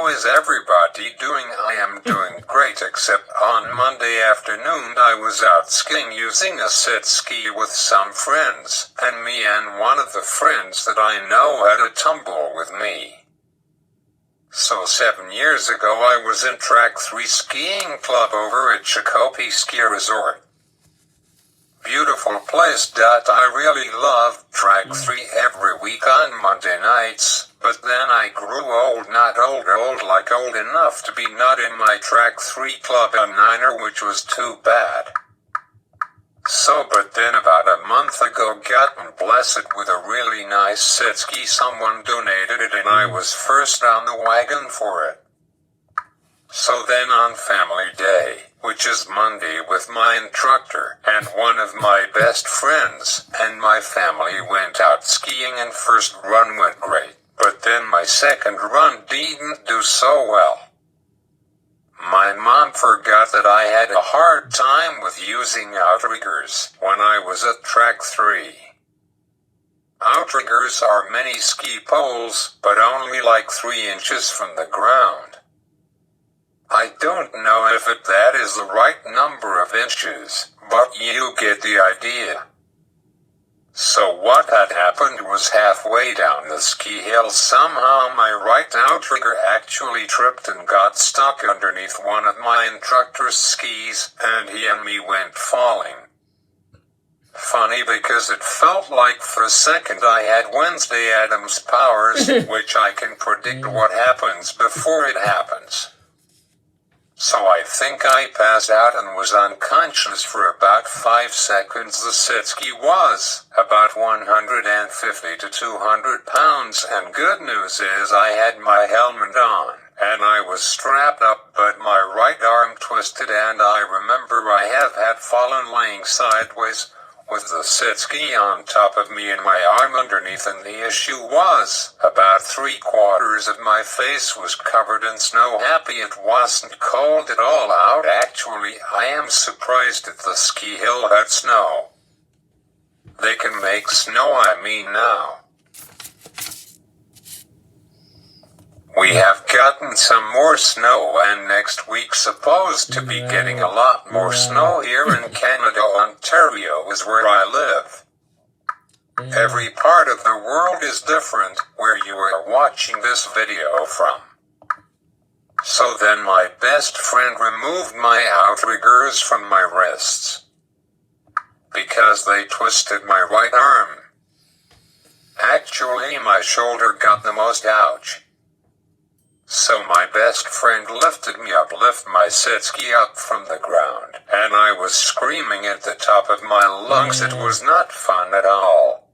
how is everybody doing? I am doing great, except on Monday afternoon I was out skiing using a set ski with some friends, and me and one of the friends that I know had a tumble with me. So 7 years ago I was in Track 3 skiing club over at Shakopee Ski Resort. Beautiful place. I really loved Track 3 every week on Monday nights, but then I grew old, not old like old enough to be not in my Track 3 club a niner, which was too bad. But then about a month ago gotten blessed with a really nice set ski. Someone donated it and I was first on the wagon for it. So then on Family Day, which is Monday, with my instructor and one of my best friends, and my family went out skiing, and first run went great, but then my second run didn't do so well. My mom forgot that I had a hard time with using outriggers when I was at Track 3. Outriggers are mini ski poles, but only like 3 inches from the ground. I don't know if that is the right number of inches, but you get the idea. So what had happened was halfway down the ski hill somehow my right outrigger actually tripped and got stuck underneath one of my instructor's skis, and he and me went falling. Funny because it felt like for a second I had Wednesday Addams powers, which I can predict what happens before it happens. So I think I passed out and was unconscious for about 5 seconds. The set ski was about 150 to 200 pounds, and good news is I had my helmet on, and I was strapped up, but my right arm twisted, and I remember I have had fallen laying sideways, with the set ski on top of me and my arm underneath, and the issue was, about 3/4 of my face was covered in snow. Happy it wasn't cold at all out. Actually, I am surprised that the ski hill had snow. They can make snow, now. We have gotten some more snow, and next week's supposed to be getting a lot more snow here in Canada. Ontario is where I live. Every part of the world is different where you are watching this video from. So then my best friend removed my outriggers from my wrists because they twisted my right arm. Actually, my shoulder got the most ouch. So my best friend lifted me up, lifted my set ski up from the ground, and I was screaming at the top of my lungs. It was not fun at all.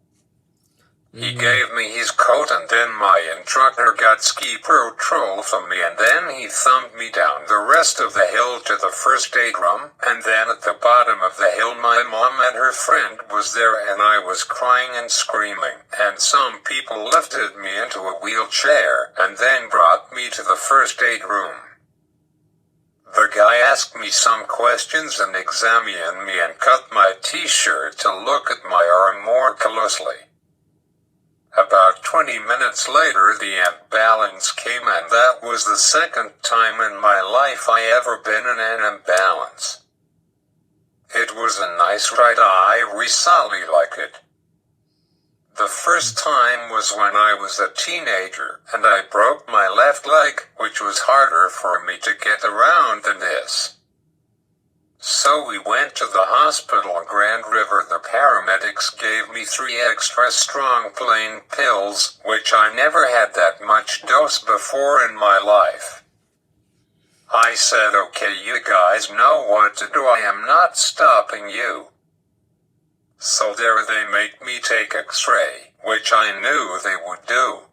He gave me his coat, and then my instructor got ski patrol from me, and then he thumbed me down the rest of the hill to the first aid room, and then at the bottom of the hill my mom and her friend was there, and I was crying and screaming, and some people lifted me into a wheelchair, and then brought me to the first aid room. The guy asked me some questions and examined me and cut my t-shirt to look at my arm more closely. About 20 minutes later the ambulance came, and that was the second time in my life I ever been in an ambulance. It was a nice ride. I really liked it. The first time was when I was a teenager, and I broke my left leg, which was harder for me to get around than this. So we went to the hospital in Grand River. The paramedics gave me 3 extra strong plain pills, which I never had that much dose before in my life. I said, okay, you guys know what to do. I am not stopping you. So there they make me take X-ray, which I knew they would do.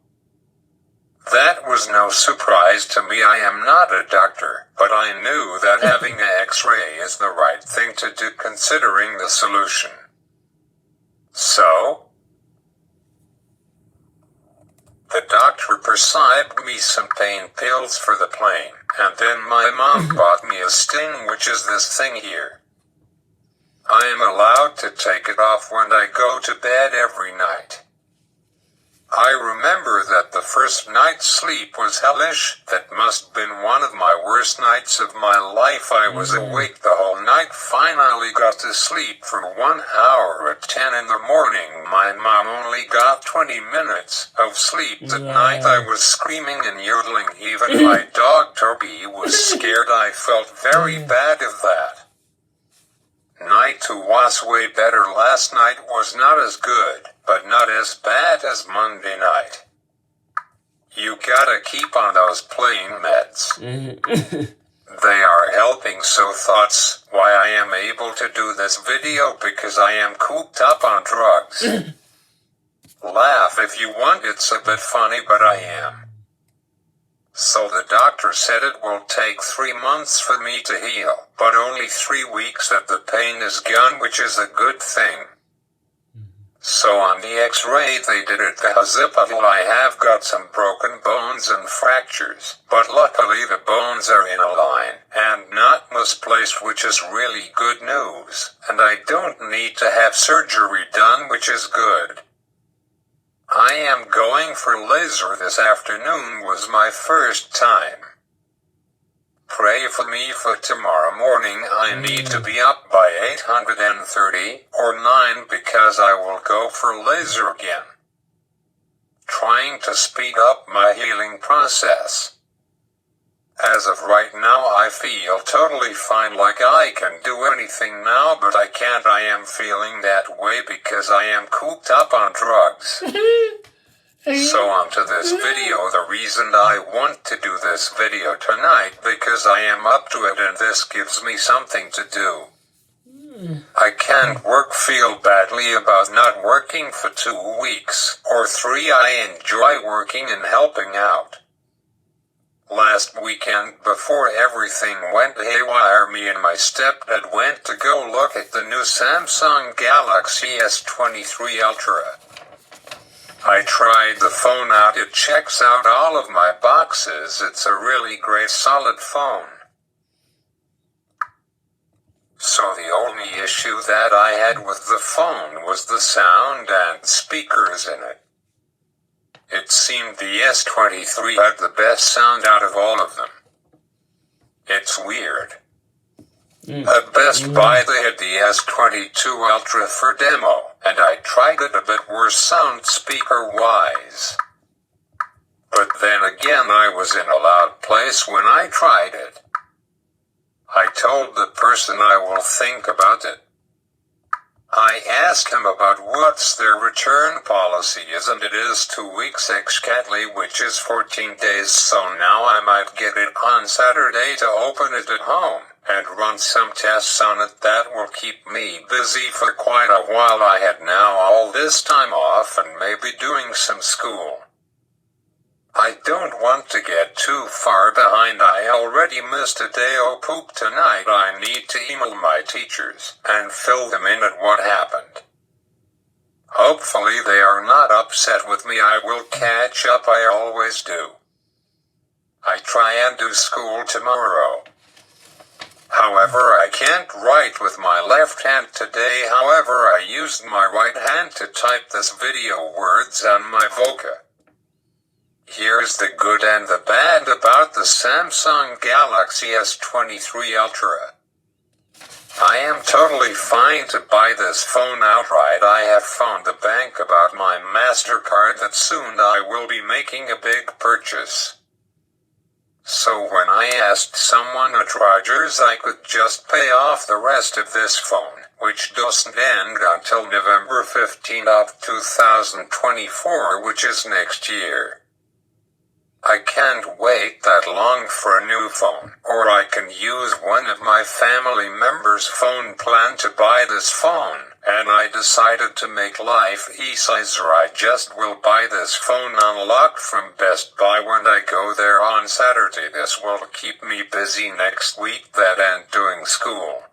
That was no surprise to me. I am not a doctor, but I knew that having an X-ray is the right thing to do considering the solution. So, the doctor prescribed me some pain pills for the pain, and then my mom bought me a sting, which is this thing here. I am allowed to take it off when I go to bed every night. I remember that the the first night's sleep was hellish. That must have been one of my worst nights of my life. I was awake the whole night, finally got to sleep for 1 hour at 10 in the morning. My mom only got 20 minutes of sleep that night. I was screaming and yodeling. Even my dog Toby was scared. I felt very bad of that. Night 2 was way better. Last night was not as good, but not as bad as Monday night. You gotta keep on those plain meds. They are helping. So thoughts why I am able to do this video, because I am cooped up on drugs. Laugh if you want, it's a bit funny, but I am. So the doctor said it will take 3 months for me to heal, but only 3 weeks that the pain is gone, which is a good thing. So on the x-ray they did it the hospital. I have got some broken bones and fractures, but luckily the bones are in a line, and not misplaced, which is really good news, and I don't need to have surgery done, which is good. I am going for laser this afternoon. Was my first time. Pray for me for tomorrow morning. I need to be up by 8:30 or 9 because I will go for laser again. Trying to speed up my healing process. As of right now I feel totally fine, like I can do anything now, but I can't. I am feeling that way because I am cooped up on drugs. So on to this video. The reason I want to do this video tonight, because I am up to it and this gives me something to do. I can't work. Feel badly about not working for 2 weeks or 3. I enjoy working and helping out. Last weekend, before everything went haywire, me and my stepdad went to go look at the new Samsung Galaxy S23 Ultra. I tried the phone out. It checks out all of my boxes. It's a really great solid phone. So the only issue that I had with the phone was the sound and speakers in it. It seemed the S23 had the best sound out of all of them. It's weird. At Best Buy they had the S22 Ultra for demo, and I tried it. A bit worse sound speaker-wise. But then again, I was in a loud place when I tried it. I told the person I will think about it. I asked him about what's their return policy is, and it is 2 weeks exactly, which is 14 days. So now I might get it on Saturday to open it at home and run some tests on it. That will keep me busy for quite a while. I had now all this time off and maybe doing some school. I don't want to get too far behind. I already missed a day. Oh poop, tonight I need to email my teachers and fill them in at what happened. Hopefully they are not upset with me. I will catch up. I always do. I try and do school tomorrow. However, I can't write with my left hand today. However, I used my right hand to type this video words on my Voca. Here's the good and the bad about the Samsung Galaxy S23 Ultra. I am totally fine to buy this phone outright. I have phoned the bank about my MasterCard that soon I will be making a big purchase. So when I asked someone at Rogers I could just pay off the rest of this phone, which doesn't end until November 15 of 2024, which is next year. I can't wait that long for a new phone, or I can use one of my family members' phone plan to buy this phone, and I decided to make life easier. I just will buy this phone unlocked from Best Buy when I go there on Saturday. This will keep me busy next week, that and doing school.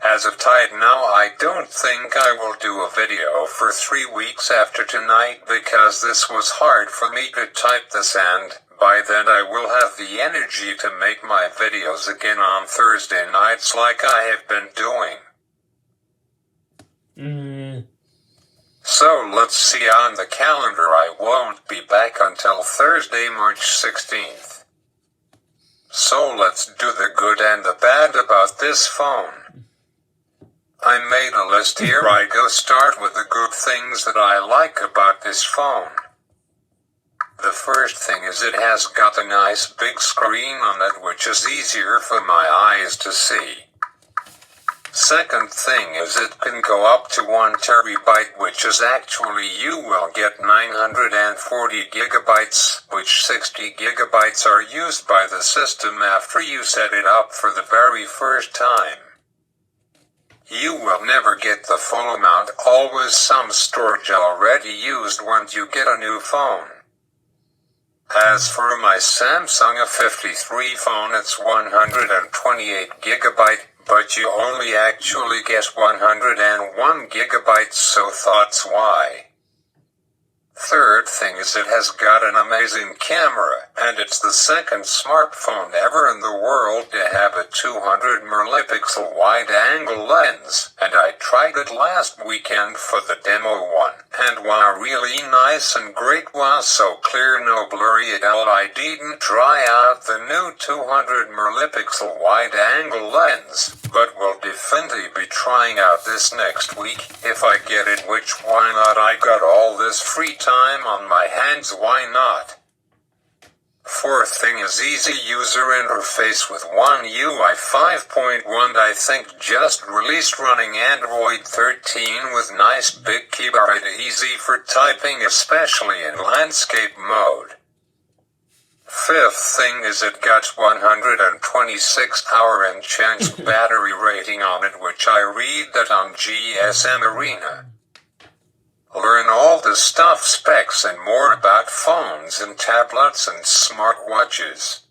As of now, I don't think I will do a video for 3 weeks after tonight because this was hard for me to type this, and by then I will have the energy to make my videos again on Thursday nights like I have been doing. So let's see on the calendar, I won't be back until Thursday, March 16th. So let's do the good and the bad about this phone. I made a list here. I go start with the good things that I like about this phone. The first thing is it has got a nice big screen on it, which is easier for my eyes to see. Second thing is it can go up to 1 terabyte, which is actually you will get 940 gigabytes, which 60 gigabytes are used by the system after you set it up for the very first time. You will never get the full amount, always some storage already used once you get a new phone. As for my Samsung S23 phone, it's 128 gigabyte, but you only actually get 101 gigabytes, so thoughts why? Third thing is it has got an amazing camera, and it's the second smartphone ever in the world to have a 200 megapixel wide-angle lens, and I tried it last weekend for the demo one, and wow, really nice and great, wow, so clear, no blurry at all. I didn't try out the new 200 megapixel wide-angle lens, but will definitely be trying out this next week, if I get it, which why not, I got all this free time on my hands, why not? Fourth thing is easy user interface with One UI 5.1, I think just released, running Android 13 with nice big keyboard, easy for typing, especially in landscape mode. Fifth thing is it got 126 hour and changed battery rating on it, which I read that on GSM Arena. Learn all the stuff, specs and more about phones and tablets and smartwatches.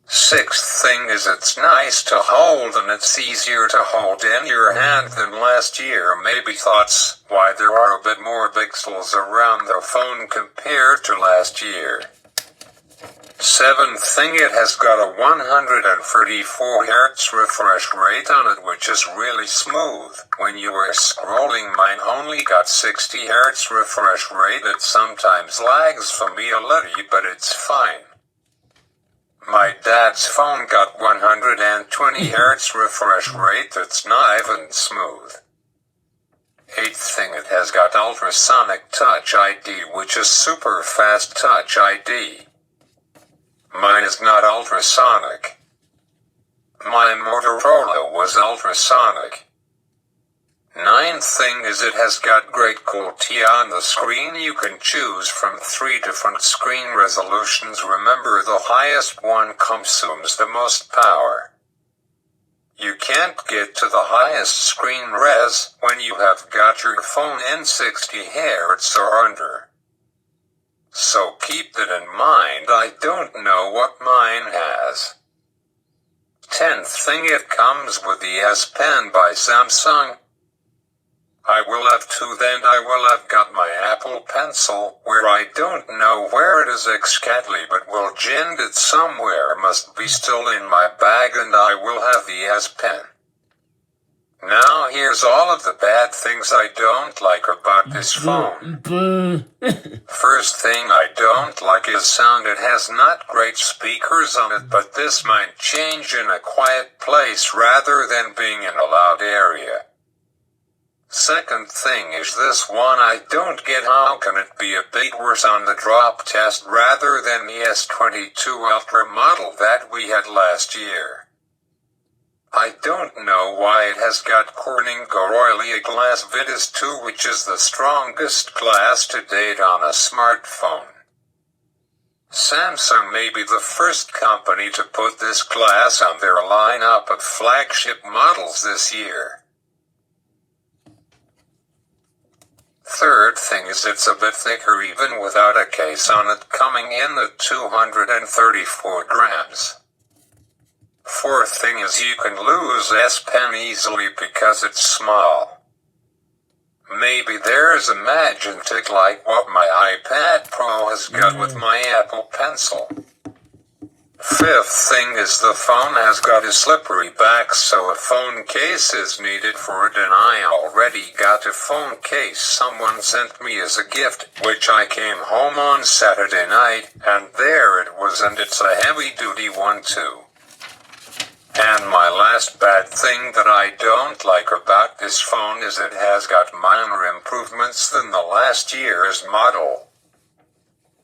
Sixth thing is it's nice to hold and it's easier to hold in your hand than last year. Maybe thoughts why there are a bit more pixels around the phone compared to last year. Seventh thing, it has got a 134 Hz refresh rate on it, which is really smooth. When you were scrolling, mine only got 60 Hz refresh rate. It sometimes lags for me a little, but it's fine. My dad's phone got 120 Hz refresh rate. That's not even smooth. Eighth thing, it has got ultrasonic touch ID, which is super fast touch ID. Mine is not ultrasonic. My Motorola was ultrasonic. Ninth thing is it has got great quality on the screen. You can choose from 3 different screen resolutions. Remember, the highest one consumes the most power. You can't get to the highest screen res when you have got your phone in 60 Hz or under. So keep that in mind. I don't know what mine has. 10th thing, it comes with the S Pen by Samsung. I will have 2, then I will have got my Apple Pencil, where I don't know where it is exactly, but will find it somewhere, must be still in my bag, and I will have the S Pen. Now here's all of the bad things I don't like about this phone. First thing I don't like is sound. It has not great speakers on it, but this might change in a quiet place rather than being in a loud area. Second thing is this one I don't get. How can it be a bit worse on the drop test rather than the S22 Ultra model that we had last year? I don't know why it has got Corning Gorilla Glass Vitis 2, which is the strongest glass to date on a smartphone. Samsung may be the first company to put this glass on their lineup of flagship models this year. Third thing is it's a bit thicker even without a case on it, coming in at 234 grams. Fourth thing is you can lose S Pen easily because it's small. Maybe there's a magic trick like what my iPad Pro has got with my Apple Pencil. Fifth thing is the phone has got a slippery back, so a phone case is needed for it, and I already got a phone case someone sent me as a gift, which I came home on Saturday night, and there it was, and it's a heavy-duty one too. And my last bad thing that I don't like about this phone is it has got minor improvements than the last year's model.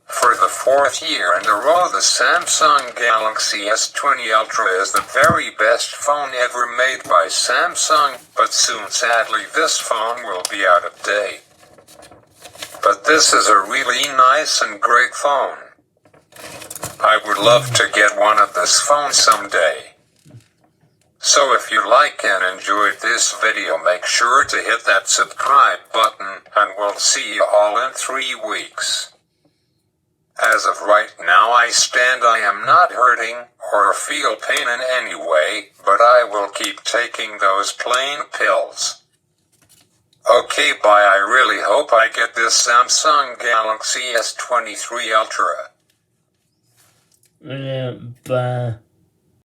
For the fourth year in a row, the Samsung Galaxy S20 Ultra is the very best phone ever made by Samsung, but soon sadly this phone will be out of date. But this is a really nice and great phone. I would love to get one of this phone someday. So if you like and enjoyed this video, make sure to hit that subscribe button, and we'll see you all in 3 weeks. As of right now I am not hurting or feel pain in any way, but I will keep taking those plain pills. Okay, bye. I really hope I get this Samsung Galaxy S23 Ultra. Bye.